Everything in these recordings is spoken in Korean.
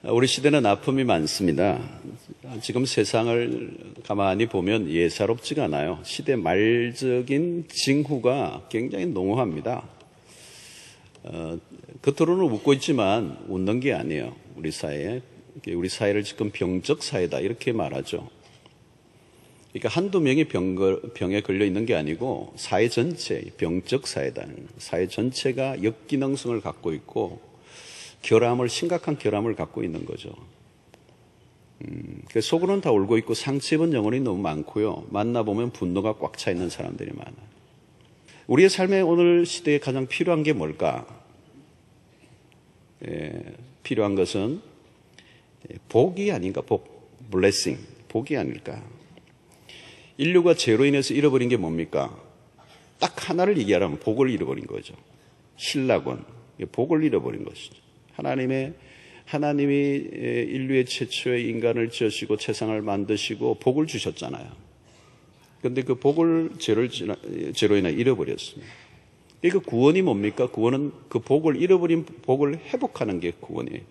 우리 시대는 아픔이 많습니다. 지금 세상을 가만히 보면 예사롭지가 않아요. 시대 말적인 징후가 굉장히 농후합니다. 겉으로는 웃고 있지만 웃는 게 아니에요. 우리 사회를 지금 병적 사회다 이렇게 말하죠. 그러니까 한두 명이 병에 걸려 있는 게 아니고 사회 전체 병적 사회다. 사회 전체가 역기능성을 갖고 있고 심각한 결함을 갖고 있는 거죠. 속으로는 다 울고 있고 상처 입은 영혼이 너무 많고요. 만나보면 분노가 꽉 차 있는 사람들이 많아요. 우리의 삶에 오늘 시대에 가장 필요한 게 뭘까? 필요한 것은 복이 아닌가? 블레싱, 복이 아닐까? 인류가 죄로 인해서 잃어버린 게 뭡니까? 딱 하나를 얘기하라면 복을 잃어버린 거죠. 신라권, 복을 잃어버린 것이죠. 하나님이 인류의 최초의 인간을 지으시고 세상을 만드시고 복을 주셨잖아요. 그런데 그 복을 죄로 인해 잃어버렸습니다. 그 구원이 뭡니까? 구원은 그 잃어버린 복을 회복하는 게 구원이에요.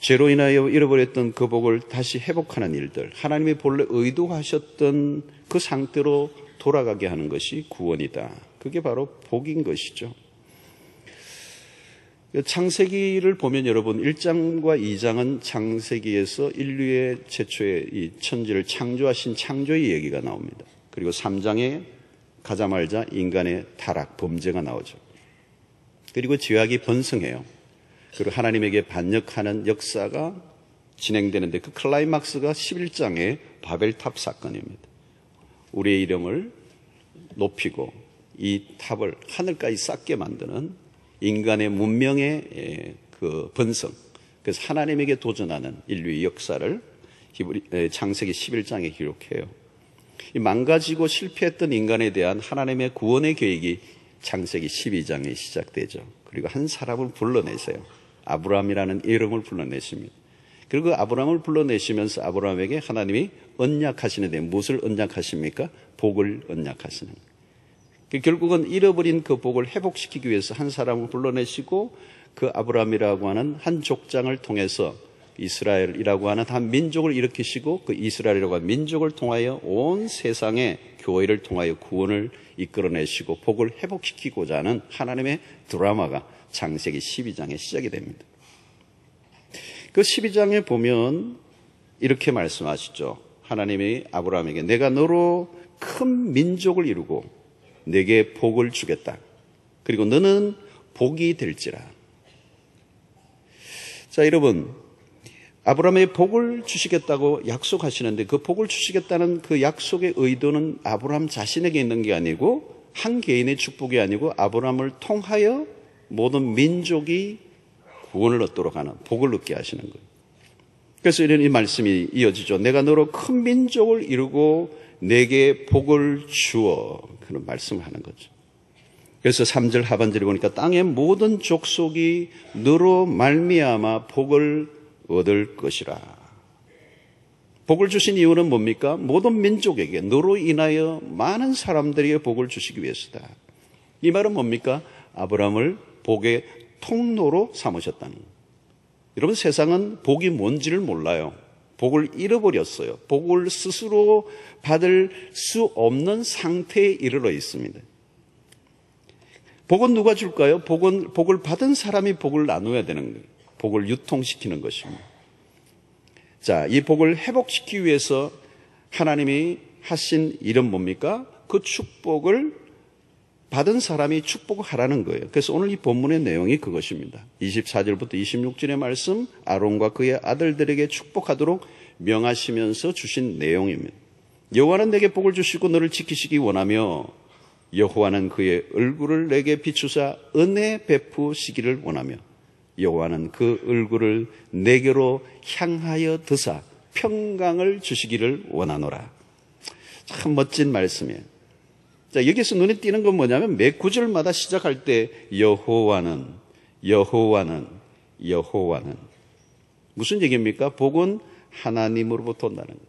죄로 인하여 잃어버렸던 그 복을 다시 회복하는 일들, 하나님이 본래 의도하셨던 그 상태로 돌아가게 하는 것이 구원이다. 그게 바로 복인 것이죠. 창세기를 보면 여러분 1장과 2장은 창세기에서 인류의 최초의 이 천지를 창조하신 창조의 얘기가 나옵니다. 그리고 3장에 가자말자 인간의 타락, 범죄가 나오죠. 그리고 죄악이 번성해요. 그리고 하나님에게 반역하는 역사가 진행되는데 그 클라이막스가 11장의 바벨탑 사건입니다. 우리의 이름을 높이고 이 탑을 하늘까지 쌓게 만드는 인간의 문명의 그 번성, 그래서 하나님에게 도전하는 인류의 역사를 창세기 11장에 기록해요. 이 망가지고 실패했던 인간에 대한 하나님의 구원의 계획이 창세기 12장에 시작되죠. 그리고 한 사람을 불러내세요. 아브라함이라는 이름을 불러내십니다. 그리고 아브라함을 불러내시면서 아브라함에게 하나님이 언약하시는데 무엇을 언약하십니까? 복을 언약하시는 거예요. 결국은 잃어버린 그 복을 회복시키기 위해서 한 사람을 불러내시고 그 아브라함이라고 하는 한 족장을 통해서 이스라엘이라고 하는 한 민족을 일으키시고 그 이스라엘이라고 하는 민족을 통하여 온 세상의 교회를 통하여 구원을 이끌어내시고 복을 회복시키고자 하는 하나님의 드라마가 창세기 12장에 시작이 됩니다. 그 12장에 보면 이렇게 말씀하시죠. 하나님이 아브라함에게 내가 너로 큰 민족을 이루고 내게 복을 주겠다. 그리고 너는 복이 될지라. 자, 여러분, 아브라함의 복을 주시겠다고 약속하시는데 그 복을 주시겠다는 그 약속의 의도는 아브라함 자신에게 있는 게 아니고 한 개인의 축복이 아니고 아브라함을 통하여 모든 민족이 구원을 얻도록 하는 복을 얻게 하시는 거예요. 그래서 이런 이 말씀이 이어지죠. 내가 너로 큰 민족을 이루고 내게 복을 주어. 그런 말씀을 하는 거죠. 그래서 3절 하반절에 보니까 땅의 모든 족속이 너로 말미암아 복을 얻을 것이라. 복을 주신 이유는 뭡니까? 모든 민족에게 너로 인하여 많은 사람들에게 복을 주시기 위해서다. 이 말은 뭡니까? 아브라함을 복의 통로로 삼으셨다는 거예요. 여러분, 세상은 복이 뭔지를 몰라요. 복을 잃어버렸어요. 복을 스스로 받을 수 없는 상태에 이르러 있습니다. 복은 누가 줄까요? 복을 받은 사람이 복을 나눠야 되는 거예요. 복을 유통시키는 것입니다. 자, 이 복을 회복시키기 위해서 하나님이 하신 일은 뭡니까? 그 축복을 받은 사람이 축복하라는 거예요. 그래서 오늘 이 본문의 내용이 그것입니다. 24절부터 26절의 말씀, 아론과 그의 아들들에게 축복하도록 명하시면서 주신 내용입니다. 여호와는 내게 복을 주시고 너를 지키시기 원하며 여호와는 그의 얼굴을 내게 비추사 은혜 베푸시기를 원하며 여호와는 그 얼굴을 내게로 향하여 드사 평강을 주시기를 원하노라. 참 멋진 말씀이에요. 자, 여기서 눈에 띄는 건 뭐냐면 매 구절마다 시작할 때 여호와는 무슨 얘기입니까? 복은 하나님으로부터 온다는 거예요.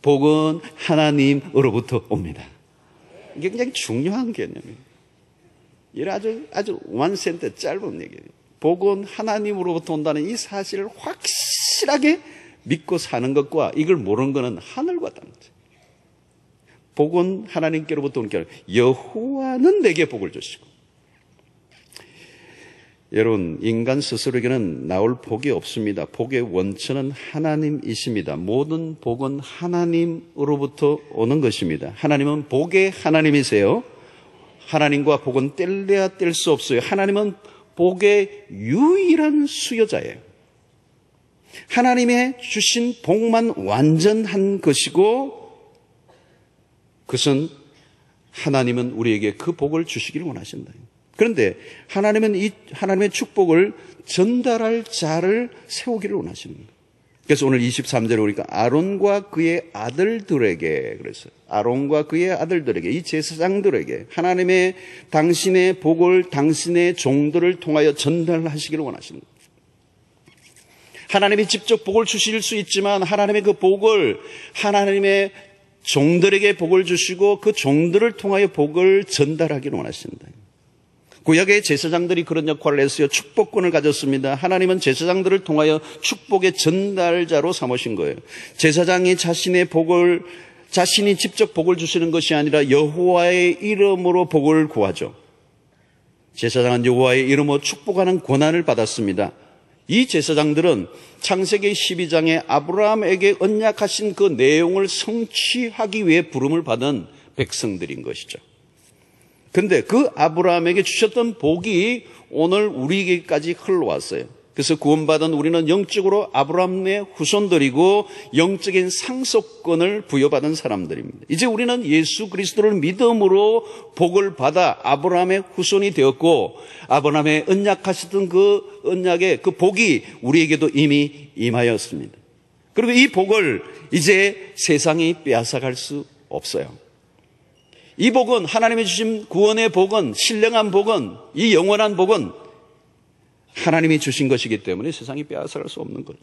복은 하나님으로부터 옵니다. 굉장히 중요한 개념이에요. 이런 아주 완센터 짧은 얘기예요. 복은 하나님으로부터 온다는 이 사실을 확실하게 믿고 사는 것과 이걸 모르는 것은 하늘과 다른 거죠. 복은 하나님께로부터 온 게 아니라 여호와는 내게 복을 주시고. 여러분, 인간 스스로에게는 나올 복이 없습니다. 복의 원천은 하나님이십니다. 모든 복은 하나님으로부터 오는 것입니다. 하나님은 복의 하나님이세요. 하나님과 복은 뗄래야 뗄 수 없어요. 하나님은 복의 유일한 수여자예요. 하나님의 주신 복만 완전한 것이고, 그것은 하나님은 우리에게 그 복을 주시기를 원하신다. 그런데 하나님은 이 하나님의 축복을 전달할 자를 세우기를 원하시는 거예요. 그래서 오늘 23절에 보니까 아론과 그의 아들들에게, 그랬어요. 아론과 그의 아들들에게, 이 제사장들에게 하나님의 당신의 복을 당신의 종들을 통하여 전달하시기를 원하시는 거예요. 하나님이 직접 복을 주실 수 있지만 하나님의 그 복을 하나님의 종들에게 복을 주시고 그 종들을 통하여 복을 전달하기를 원하신다. 구약의 제사장들이 그런 역할을 했어요. 축복권을 가졌습니다. 하나님은 제사장들을 통하여 축복의 전달자로 삼으신 거예요. 제사장이 자신이 직접 복을 주시는 것이 아니라 여호와의 이름으로 복을 구하죠. 제사장은 여호와의 이름으로 축복하는 권한을 받았습니다. 이 제사장들은 창세기 12장에 아브라함에게 언약하신 그 내용을 성취하기 위해 부름을 받은 백성들인 것이죠. 그런데 그 아브라함에게 주셨던 복이 오늘 우리에게까지 흘러왔어요. 그래서 구원받은 우리는 영적으로 아브라함의 후손들이고 영적인 상속권을 부여받은 사람들입니다. 이제 우리는 예수 그리스도를 믿음으로 복을 받아 아브라함의 후손이 되었고, 아브라함의 언약하셨던 그 언약의 그 복이 우리에게도 이미 임하였습니다. 그리고 이 복을 이제 세상이 빼앗아갈 수 없어요. 이 복은, 하나님이 주신 구원의 복은, 신령한 복은, 이 영원한 복은 하나님이 주신 것이기 때문에 세상이 빼앗아갈 수 없는 거죠.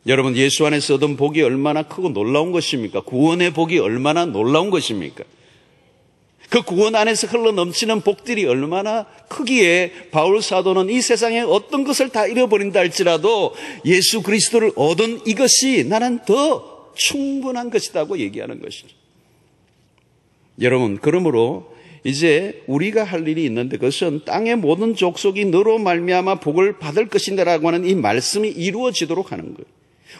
여러분, 예수 안에서 얻은 복이 얼마나 크고 놀라운 것입니까? 구원의 복이 얼마나 놀라운 것입니까? 그 구원 안에서 흘러넘치는 복들이 얼마나 크기에 바울 사도는 이 세상에 어떤 것을 다 잃어버린다 할지라도 예수 그리스도를 얻은 이것이 나는 더 충분한 것이라고 얘기하는 것이죠. 여러분, 그러므로 이제 우리가 할 일이 있는데 그것은 땅의 모든 족속이 너로 말미암아 복을 받을 것인다라고 하는 이 말씀이 이루어지도록 하는 거예요.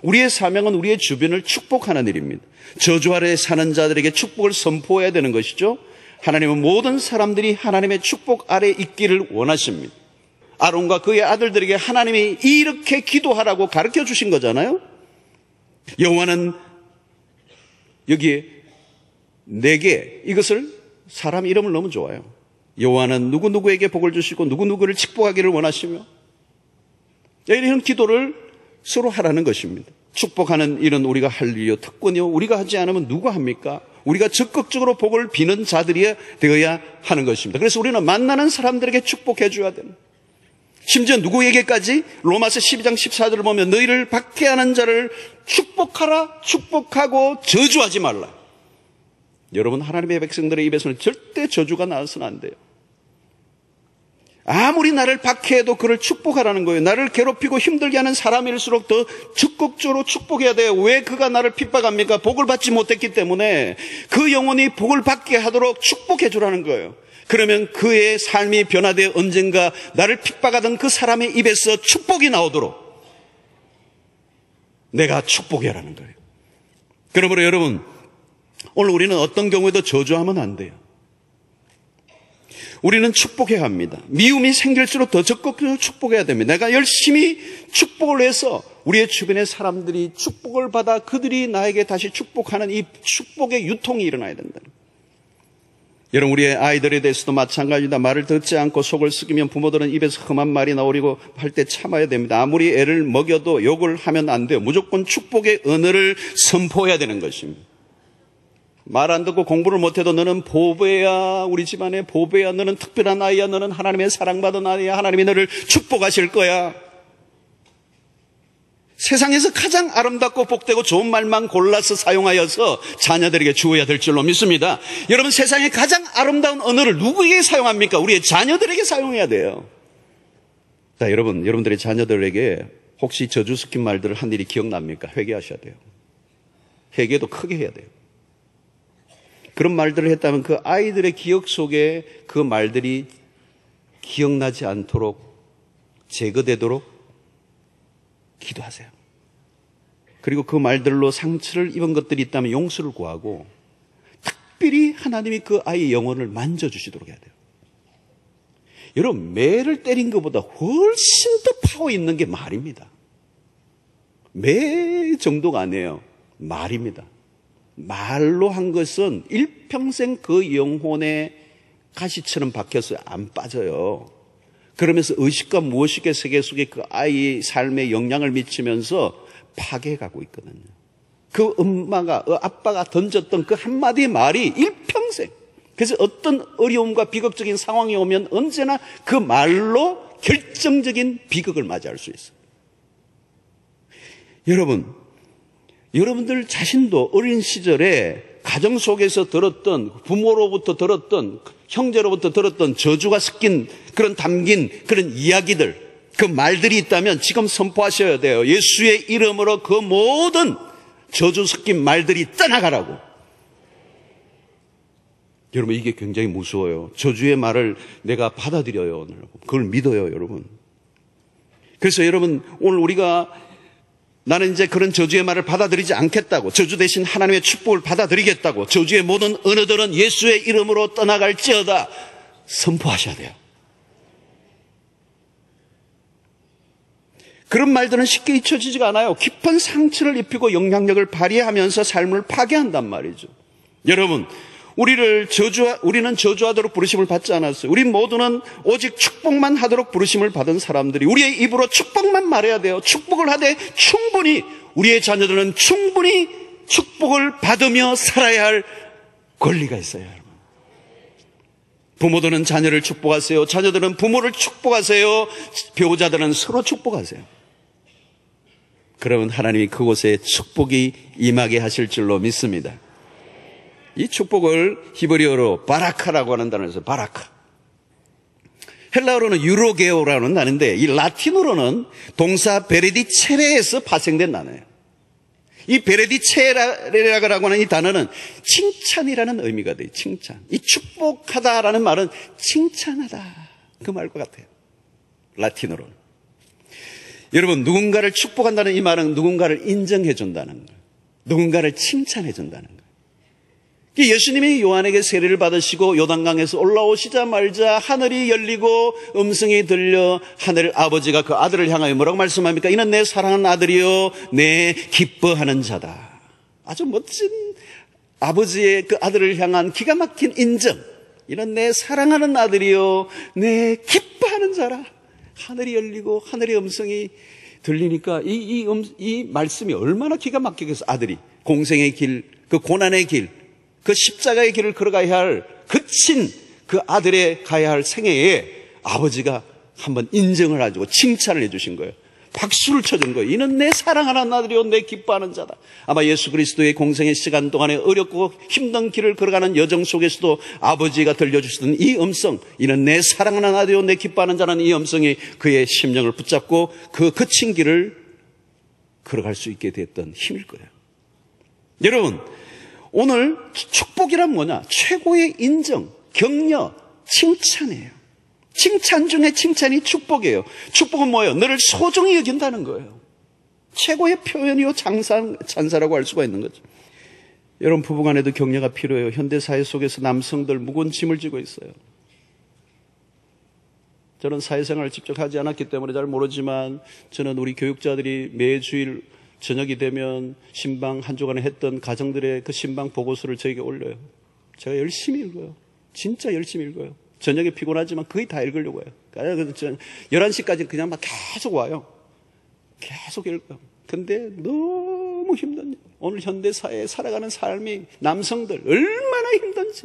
우리의 사명은 우리의 주변을 축복하는 일입니다. 저주 아래 사는 자들에게 축복을 선포해야 되는 것이죠. 하나님은 모든 사람들이 하나님의 축복 아래 있기를 원하십니다. 아론과 그의 아들들에게 하나님이 이렇게 기도하라고 가르쳐 주신 거잖아요. 여호와는 여기에 내게, 이것을 사람 이름을 너무 좋아요. 여호와는 누구누구에게 복을 주시고 누구누구를 축복하기를 원하시며, 이런 기도를 서로 하라는 것입니다. 축복하는 일은 우리가 할 일이요 특권이요, 우리가 하지 않으면 누가 합니까? 우리가 적극적으로 복을 비는 자들이 되어야 하는 것입니다. 그래서 우리는 만나는 사람들에게 축복해 줘야 됩니다. 심지어 누구에게까지? 로마서 12장 14절을 보면 너희를 박해하는 자를 축복하라, 축복하고 저주하지 말라. 여러분, 하나님의 백성들의 입에서는 절대 저주가 나와서는 안 돼요. 아무리 나를 박해해도 그를 축복하라는 거예요. 나를 괴롭히고 힘들게 하는 사람일수록 더 적극적으로 축복해야 돼요. 왜 그가 나를 핍박합니까? 복을 받지 못했기 때문에 그 영혼이 복을 받게 하도록 축복해 주라는 거예요. 그러면 그의 삶이 변화되어 언젠가 나를 핍박하던 그 사람의 입에서 축복이 나오도록 내가 축복해라는 거예요. 그러므로 여러분, 오늘 우리는 어떤 경우에도 저주하면 안 돼요. 우리는 축복해야 합니다. 미움이 생길수록 더 적극적으로 축복해야 됩니다. 내가 열심히 축복을 해서 우리의 주변의 사람들이 축복을 받아 그들이 나에게 다시 축복하는 이 축복의 유통이 일어나야 된다. 여러분, 우리의 아이들에 대해서도 마찬가지입니다. 말을 듣지 않고 속을 썩이면 부모들은 입에서 험한 말이 나오리고 할 때 참아야 됩니다. 아무리 애를 먹여도 욕을 하면 안 돼요. 무조건 축복의 언어를 선포해야 되는 것입니다. 말 안 듣고 공부를 못해도 너는 보배야, 우리 집안의 보배야, 너는 특별한 아이야, 너는 하나님의 사랑받은 아이야, 하나님이 너를 축복하실 거야. 세상에서 가장 아름답고 복되고 좋은 말만 골라서 사용하여서 자녀들에게 주어야 될 줄로 믿습니다. 여러분, 세상에 가장 아름다운 언어를 누구에게 사용합니까? 우리의 자녀들에게 사용해야 돼요. 자, 여러분들의 자녀들에게 혹시 저주 섞인 말들을 한 일이 기억납니까? 회개하셔야 돼요. 회개도 크게 해야 돼요. 그런 말들을 했다면 그 아이들의 기억 속에 그 말들이 기억나지 않도록 제거되도록 기도하세요. 그리고 그 말들로 상처를 입은 것들이 있다면 용서를 구하고 특별히 하나님이 그 아이의 영혼을 만져주시도록 해야 돼요. 여러분, 매를 때린 것보다 훨씬 더 파워 있는 게 말입니다. 매 정도가 아니에요. 말입니다. 말로 한 것은 일평생 그 영혼의 가시처럼 박혀서 안 빠져요. 그러면서 의식과 무의식의 세계 속에 그 아이의 삶에 영향을 미치면서 파괴가고 있거든요. 그 엄마가, 아빠가 던졌던 그 한마디의 말이 일평생. 그래서 어떤 어려움과 비극적인 상황이 오면 언제나 그 말로 결정적인 비극을 맞이할 수 있어요. 여러분들 자신도 어린 시절에 가정 속에서 들었던, 부모로부터 들었던, 형제로부터 들었던 저주가 섞인 그런 담긴 그런 이야기들, 그 말들이 있다면 지금 선포하셔야 돼요. 예수의 이름으로 그 모든 저주 섞인 말들이 떠나가라고. 여러분, 이게 굉장히 무서워요. 저주의 말을 내가 받아들여요. 그걸 믿어요, 여러분. 그래서 여러분, 오늘 우리가 나는 이제 그런 저주의 말을 받아들이지 않겠다고, 저주 대신 하나님의 축복을 받아들이겠다고, 저주의 모든 언어들은 예수의 이름으로 떠나갈지어다 선포하셔야 돼요. 그런 말들은 쉽게 잊혀지지가 않아요. 깊은 상처를 입히고 영향력을 발휘하면서 삶을 파괴한단 말이죠. 여러분, 우리는 저주하도록 부르심을 받지 않았어요. 우리 모두는 오직 축복만 하도록 부르심을 받은 사람들이 우리의 입으로 축복만 말해야 돼요. 축복을 하되 충분히 우리의 자녀들은 충분히 축복을 받으며 살아야 할 권리가 있어요. 여러분. 부모들은 자녀를 축복하세요. 자녀들은 부모를 축복하세요. 배우자들은 서로 축복하세요. 그러면 하나님이 그곳에 축복이 임하게 하실 줄로 믿습니다. 이 축복을 히브리어로 바라카라고 하는 단어에서 바라카. 헬라어로는 유로게오라는 단어인데 이 라틴어로는 동사 베레디체레에서 파생된 단어예요. 이 베레디체레라고 하는 이 단어는 칭찬이라는 의미가 돼요. 칭찬. 이 축복하다라는 말은 칭찬하다. 그 말과 같아요. 라틴어로는. 여러분, 누군가를 축복한다는 이 말은 누군가를 인정해 준다는 거예요. 누군가를 칭찬해 준다는 거예요. 예수님이 요한에게 세례를 받으시고 요단강에서 올라오시자마자 하늘이 열리고 음성이 들려 하늘 아버지가 그 아들을 향하여 뭐라고 말씀합니까? 이는 내 사랑하는 아들이요 내 기뻐하는 자다. 아주 멋진 아버지의 그 아들을 향한 기가 막힌 인정. 이는 내 사랑하는 아들이요 내 기뻐하는 자라. 하늘이 열리고 하늘의 음성이 들리니까 이 말씀이 얼마나 기가 막히겠어. 아들이 공생의 길, 그 고난의 길, 그 십자가의 길을 걸어가야 할 그친 그 아들의 가야 할 생애에 아버지가 한번 인정을 해주고 칭찬을 해주신 거예요. 박수를 쳐준 거예요. 이는 내 사랑하는 아들이요 내 기뻐하는 자다. 아마 예수 그리스도의 공생의 시간 동안에 어렵고 힘든 길을 걸어가는 여정 속에서도 아버지가 들려주시던 이 음성, 이는 내 사랑하는 아들이요 내 기뻐하는 자라는 이 음성이 그의 심령을 붙잡고 그 거친 길을 걸어갈 수 있게 됐던 힘일 거예요. 여러분, 오늘 축복이란 뭐냐? 최고의 인정, 격려, 칭찬이에요. 칭찬 중에 칭찬이 축복이에요. 축복은 뭐예요? 너를 소중히 여긴다는 거예요. 최고의 표현이요 찬사라고 할 수가 있는 거죠. 여러분, 부부간에도 격려가 필요해요. 현대사회 속에서 남성들 무거운 짐을 지고 있어요. 저는 사회생활을 직접 하지 않았기 때문에 잘 모르지만 저는 우리 교육자들이 매주일 저녁이 되면 신방 한 주간에 했던 가정들의 그 신방 보고서를 저에게 올려요. 제가 열심히 읽어요. 진짜 열심히 읽어요. 저녁에 피곤하지만 거의 다 읽으려고 해요. 11시까지 그냥 막 계속 와요. 계속 읽어요. 근데 너무 힘든, 오늘 현대사회에 살아가는 삶이 남성들 얼마나 힘든지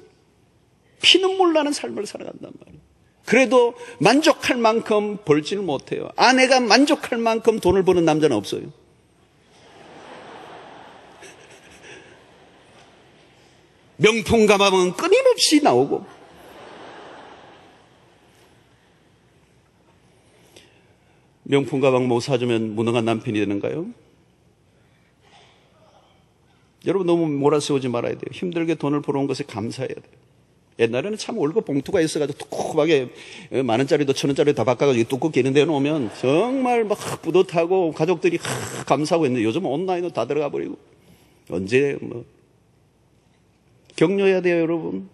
피눈물 나는 삶을 살아간단 말이에요. 그래도 만족할 만큼 벌지를 못해요. 아내가 만족할 만큼 돈을 버는 남자는 없어요. 명품 가방은 끊임없이 나오고. 명품 가방 못 사주면 무능한 남편이 되는가요? 여러분 너무 몰아세우지 말아야 돼요. 힘들게 돈을 벌어온 것에 감사해야 돼요. 옛날에는 참 월급 봉투가 있어가지고 뚜껑하게 만 원짜리도 천 원짜리도 다 바꿔가지고 두껍게 있는 데 놓으면 정말 막 뿌듯하고 가족들이 감사하고 했는데 요즘 온라인으로 다 들어가 버리고 언제 격려해야 돼요, 여러분.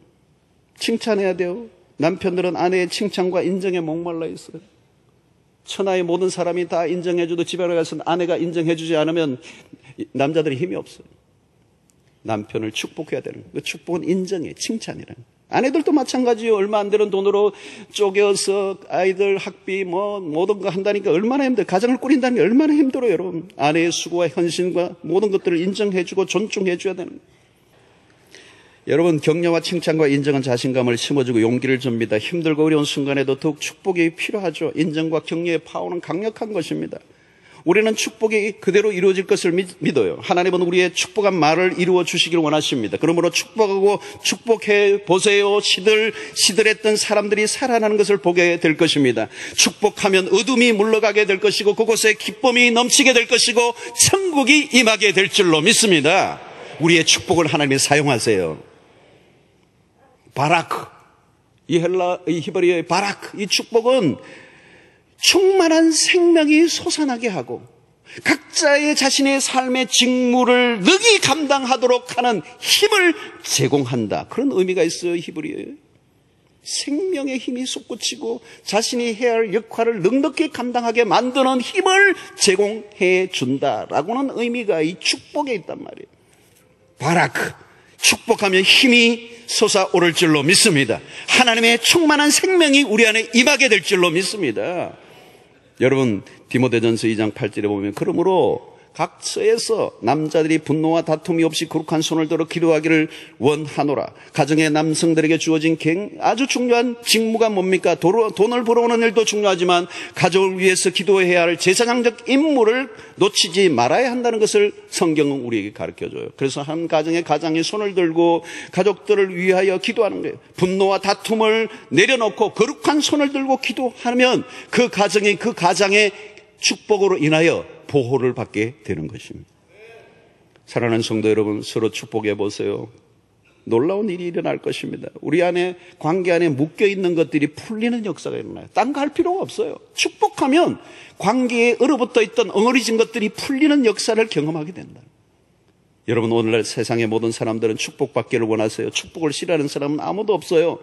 칭찬해야 돼요. 남편들은 아내의 칭찬과 인정에 목말라 있어요. 천하의 모든 사람이 다 인정해줘도 집에 가서 아내가 인정해주지 않으면 남자들이 힘이 없어요. 남편을 축복해야 되는 거예요. 그 축복은 인정이에요. 칭찬이라는 거예요. 아내들도 마찬가지예요. 얼마 안 되는 돈으로 쪼개서 아이들 학비 모든 거 한다니까 얼마나 힘들어요. 가정을 꾸린다는 게 얼마나 힘들어요, 여러분. 아내의 수고와 헌신과 모든 것들을 인정해주고 존중해줘야 되는 거예요. 여러분, 격려와 칭찬과 인정은 자신감을 심어주고 용기를 줍니다. 힘들고 어려운 순간에도 더욱 축복이 필요하죠. 인정과 격려의 파워는 강력한 것입니다. 우리는 축복이 그대로 이루어질 것을 믿어요. 하나님은 우리의 축복한 말을 이루어 주시길 원하십니다. 그러므로 축복하고 축복해 보세요. 시들했던 사람들이 살아나는 것을 보게 될 것입니다. 축복하면 어둠이 물러가게 될 것이고 그곳에 기쁨이 넘치게 될 것이고 천국이 임하게 될 줄로 믿습니다. 우리의 축복을 하나님이 사용하세요. 바라크, 이 히브리어의 바라크, 이 축복은 충만한 생명이 솟아나게 하고 각자의 자신의 삶의 직무를 능히 감당하도록 하는 힘을 제공한다. 그런 의미가 있어요, 히브리어에. 생명의 힘이 솟구치고 자신이 해야 할 역할을 넉넉히 감당하게 만드는 힘을 제공해 준다라고는 의미가 이 축복에 있단 말이에요. 바라크, 축복하면 힘이 솟아오를 줄로 믿습니다. 하나님의 충만한 생명이 우리 안에 임하게 될 줄로 믿습니다. 여러분, 디모데전서 2장 8절에 보면 그러므로 각처에서 남자들이 분노와 다툼이 없이 거룩한 손을 들어 기도하기를 원하노라. 가정의 남성들에게 주어진 아주 중요한 직무가 뭡니까? 돈을 벌어오는 일도 중요하지만 가족을 위해서 기도해야 할 제사장적 임무를 놓치지 말아야 한다는 것을 성경은 우리에게 가르쳐줘요. 그래서 한 가정의 가장이 손을 들고 가족들을 위하여 기도하는 거예요. 분노와 다툼을 내려놓고 거룩한 손을 들고 기도하면 그 가정의 축복으로 인하여 보호를 받게 되는 것입니다. 사랑하는 성도 여러분, 서로 축복해 보세요. 놀라운 일이 일어날 것입니다. 우리 안에, 관계 안에 묶여있는 것들이 풀리는 역사가 일어나요. 딴 거 할 필요가 없어요. 축복하면 관계에 얼어붙어 있던 엉어리진 것들이 풀리는 역사를 경험하게 된다. 여러분, 오늘날 세상의 모든 사람들은 축복받기를 원하세요. 축복을 싫어하는 사람은 아무도 없어요.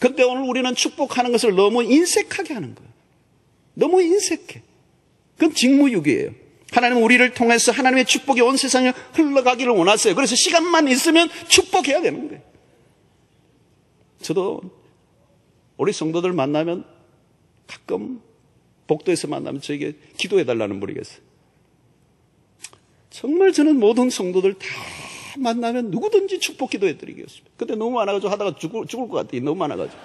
그런데 오늘 우리는 축복하는 것을 너무 인색하게 하는 거예요. 너무 인색해. 그건 직무유기예요. 하나님은 우리를 통해서 하나님의 축복이 온 세상에 흘러가기를 원하세요. 그래서 시간만 있으면 축복해야 되는 거예요. 저도 우리 성도들 만나면 가끔 복도에서 만나면 저에게 기도해달라는 분이 계세요. 정말 저는 모든 성도들 다 만나면 누구든지 축복 기도해드리겠습니다. 근데 너무 많아가지고 하다가 죽을 것 같아요. 너무 많아가지고.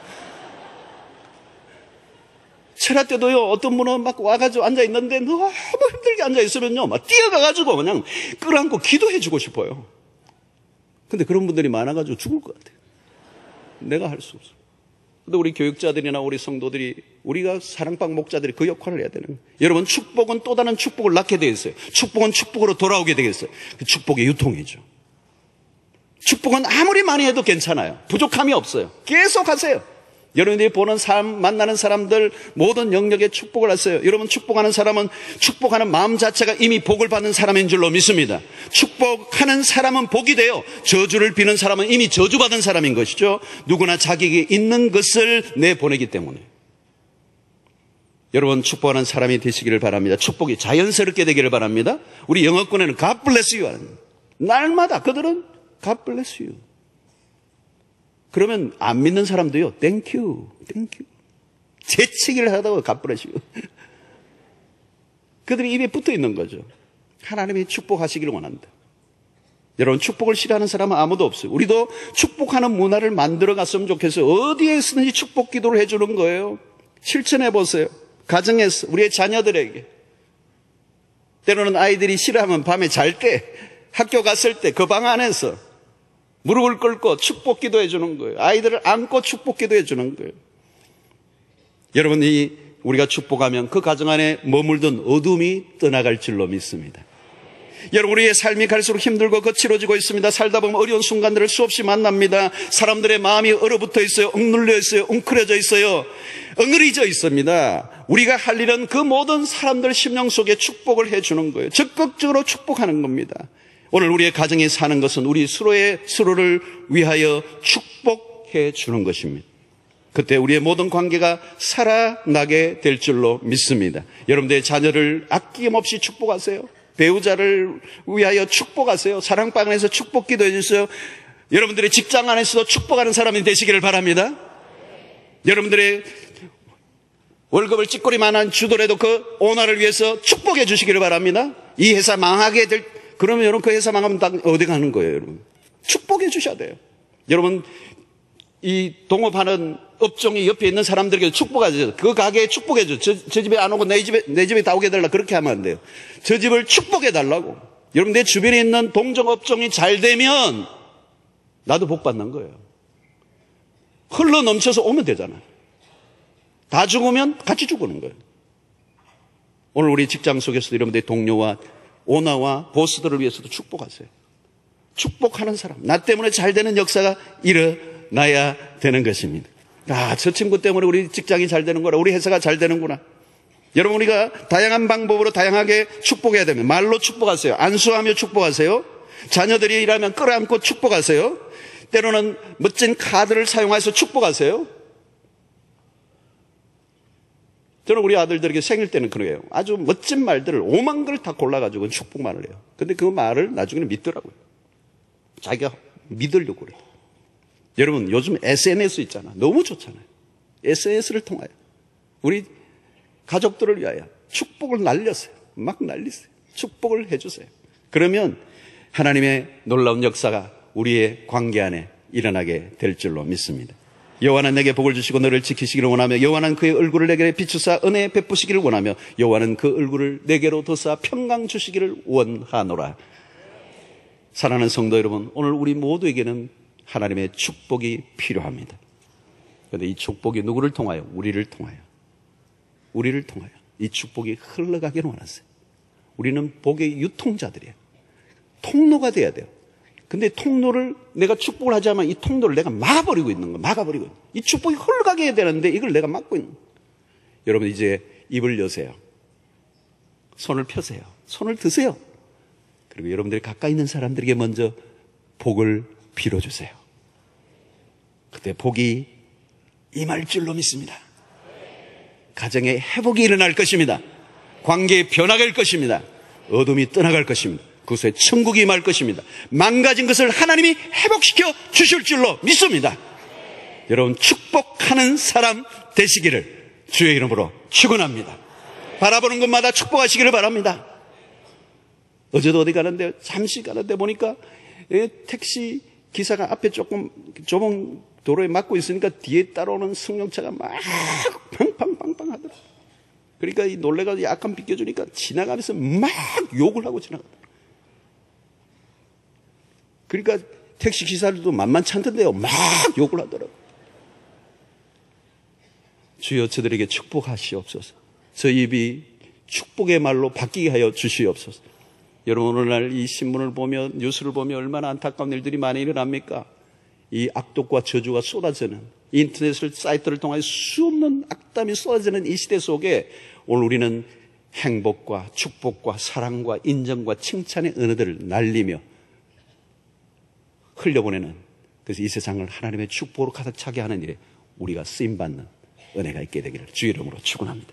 철야 때도요, 어떤 분은 막 와가지고 앉아있는데 너무 힘들게 앉아있으면요, 막 뛰어가가지고 그냥 끌어안고 기도해주고 싶어요. 근데 그런 분들이 많아가지고 죽을 것 같아요. 내가 할 수 없어. 근데 우리 교육자들이나 우리 성도들이, 우리가 사랑방 목자들이 그 역할을 해야 되는 거예요. 여러분, 축복은 또 다른 축복을 낳게 되어 있어요. 축복은 축복으로 돌아오게 되겠어요. 그 축복의 유통이죠. 축복은 아무리 많이 해도 괜찮아요. 부족함이 없어요. 계속 하세요. 여러분들이 보는 삶, 만나는 사람들 모든 영역에 축복을 하세요. 여러분, 축복하는 사람은 축복하는 마음 자체가 이미 복을 받는 사람인 줄로 믿습니다. 축복하는 사람은 복이 돼요. 저주를 비는 사람은 이미 저주받은 사람인 것이죠. 누구나 자기에게 있는 것을 내보내기 때문에. 여러분, 축복하는 사람이 되시기를 바랍니다. 축복이 자연스럽게 되기를 바랍니다. 우리 영어권에는 God bless you 하는, 날마다 그들은 God bless you. 그러면 안 믿는 사람도요, Thank you, thank you. 재치기를 하다가 God bless you. 그들이 입에 붙어 있는 거죠. 하나님이 축복하시기를 원한다. 여러분, 축복을 싫어하는 사람은 아무도 없어요. 우리도 축복하는 문화를 만들어 갔으면 좋겠어요. 어디에 쓰든지 축복 기도를 해주는 거예요. 실천해 보세요. 가정에서, 우리의 자녀들에게. 때로는 아이들이 싫어하면 밤에 잘 때, 학교 갔을 때 그 방 안에서 무릎을 꿇고 축복 기도해 주는 거예요. 아이들을 안고 축복 기도해 주는 거예요. 여러분, 이 우리가 축복하면 그 가정 안에 머물던 어둠이 떠나갈 줄로 믿습니다. 여러분, 우리의 삶이 갈수록 힘들고 거칠어지고 있습니다. 살다 보면 어려운 순간들을 수없이 만납니다. 사람들의 마음이 얼어붙어 있어요. 억눌려 있어요. 웅크려져 있어요. 엉그리져 있습니다. 우리가 할 일은 그 모든 사람들 심령 속에 축복을 해주는 거예요. 적극적으로 축복하는 겁니다. 오늘 우리의 가정이 사는 것은 우리 서로를 위하여 축복해 주는 것입니다. 그때 우리의 모든 관계가 살아나게 될 줄로 믿습니다. 여러분들의 자녀를 아낌없이 축복하세요. 배우자를 위하여 축복하세요. 사랑방 안에서 축복 기도해 주세요. 여러분들의 직장 안에서도 축복하는 사람이 되시기를 바랍니다. 여러분들의 월급을 찌꼬리만한 주더라도 그 오너를 위해서 축복해 주시기를 바랍니다. 이 회사 망하게 될, 그러면 여러분 그 회사 망하면 어디 가는 거예요, 여러분? 축복해 주셔야 돼요. 여러분, 이 동업하는 업종이 옆에 있는 사람들에게 축복하죠. 그 가게에 축복해 줘. 저 집에 안 오고 내 집에 다 오게 해달라. 그렇게 하면 안 돼요. 저 집을 축복해 달라고. 여러분, 내 주변에 있는 동종 업종이 잘 되면 나도 복 받는 거예요. 흘러 넘쳐서 오면 되잖아요. 다 죽으면 같이 죽는 거예요. 오늘 우리 직장 속에서도 여러분들의 동료와 오너와 보스들을 위해서도 축복하세요. 축복하는 사람, 나 때문에 잘 되는 역사가 일어나야 되는 것입니다. 아, 저 친구 때문에 우리 직장이 잘 되는구나, 우리 회사가 잘 되는구나. 여러분, 우리가 다양한 방법으로 다양하게 축복해야 됩니다. 말로 축복하세요. 안수하며 축복하세요. 자녀들이 일하면 끌어안고 축복하세요. 때로는 멋진 카드를 사용해서 축복하세요. 저는 우리 아들들에게 생일 때는 그래요. 아주 멋진 말들을 5만 걸 다 골라가지고 축복만을 해요. 근데 그 말을 나중에는 믿더라고요. 자기가 믿으려고 그래요. 여러분, 요즘 SNS 있잖아. 너무 좋잖아요. SNS를 통하여 우리 가족들을 위하여 축복을 날렸어요. 막 날리세요. 축복을 해주세요. 그러면 하나님의 놀라운 역사가 우리의 관계 안에 일어나게 될 줄로 믿습니다. 여호와는 내게 복을 주시고 너를 지키시기를 원하며 여호와는 그의 얼굴을 내게 비추사 은혜 베푸시기를 원하며 여호와는 그 얼굴을 내게로 도사 평강 주시기를 원하노라. 사랑하는 성도 여러분, 오늘 우리 모두에게는 하나님의 축복이 필요합니다. 그런데 이 축복이 누구를 통하여? 우리를 통하여 이 축복이 흘러가기를 원하세요. 우리는 복의 유통자들이에요. 통로가 돼야 돼요. 근데 통로를 내가 축복을 하자면 이 통로를 내가 막아버리고 있는 거예요. 막아버리고. 이 축복이 흘러가게 해야 되는데 이걸 내가 막고 있는 거예요. 여러분, 이제 입을 여세요. 손을 펴세요. 손을 드세요. 그리고 여러분들이 가까이 있는 사람들에게 먼저 복을 빌어주세요. 그때 복이 임할 줄로 믿습니다. 가정에 회복이 일어날 것입니다. 관계의 변화가 일 것입니다. 어둠이 떠나갈 것입니다. 그곳에 천국이 임할 것입니다. 망가진 것을 하나님이 회복시켜 주실 줄로 믿습니다. 여러분, 축복하는 사람 되시기를 주의 이름으로 축원합니다. 바라보는 곳마다 축복하시기를 바랍니다. 어제도 어디 가는데 잠시 가는데 보니까 택시 기사가 앞에 조금 좁은 도로에 막고 있으니까 뒤에 따라오는 승용차가 막 팡팡팡팡 하더라고요. 그러니까 이 놀래가 약간 비켜주니까 지나가면서 막 욕을 하고 지나가더라고요. 그러니까 택시 기사들도 만만치 않던데요. 막 욕을 하더라고요. 주여, 저들에게 축복하시옵소서. 저 입이 축복의 말로 바뀌게 하여 주시옵소서. 여러분, 오늘날 이 신문을 보면, 뉴스를 보면 얼마나 안타까운 일들이 많이 일어납니까? 이 악독과 저주가 쏟아지는, 인터넷을, 사이트를 통해 수없는 악담이 쏟아지는 이 시대 속에 오늘 우리는 행복과 축복과 사랑과 인정과 칭찬의 은혜들을 날리며 흘려보내는, 그래서 이 세상을 하나님의 축복으로 가득 차게 하는 일에 우리가 쓰임받는 은혜가 있게 되기를 주의 이름으로 축원합니다.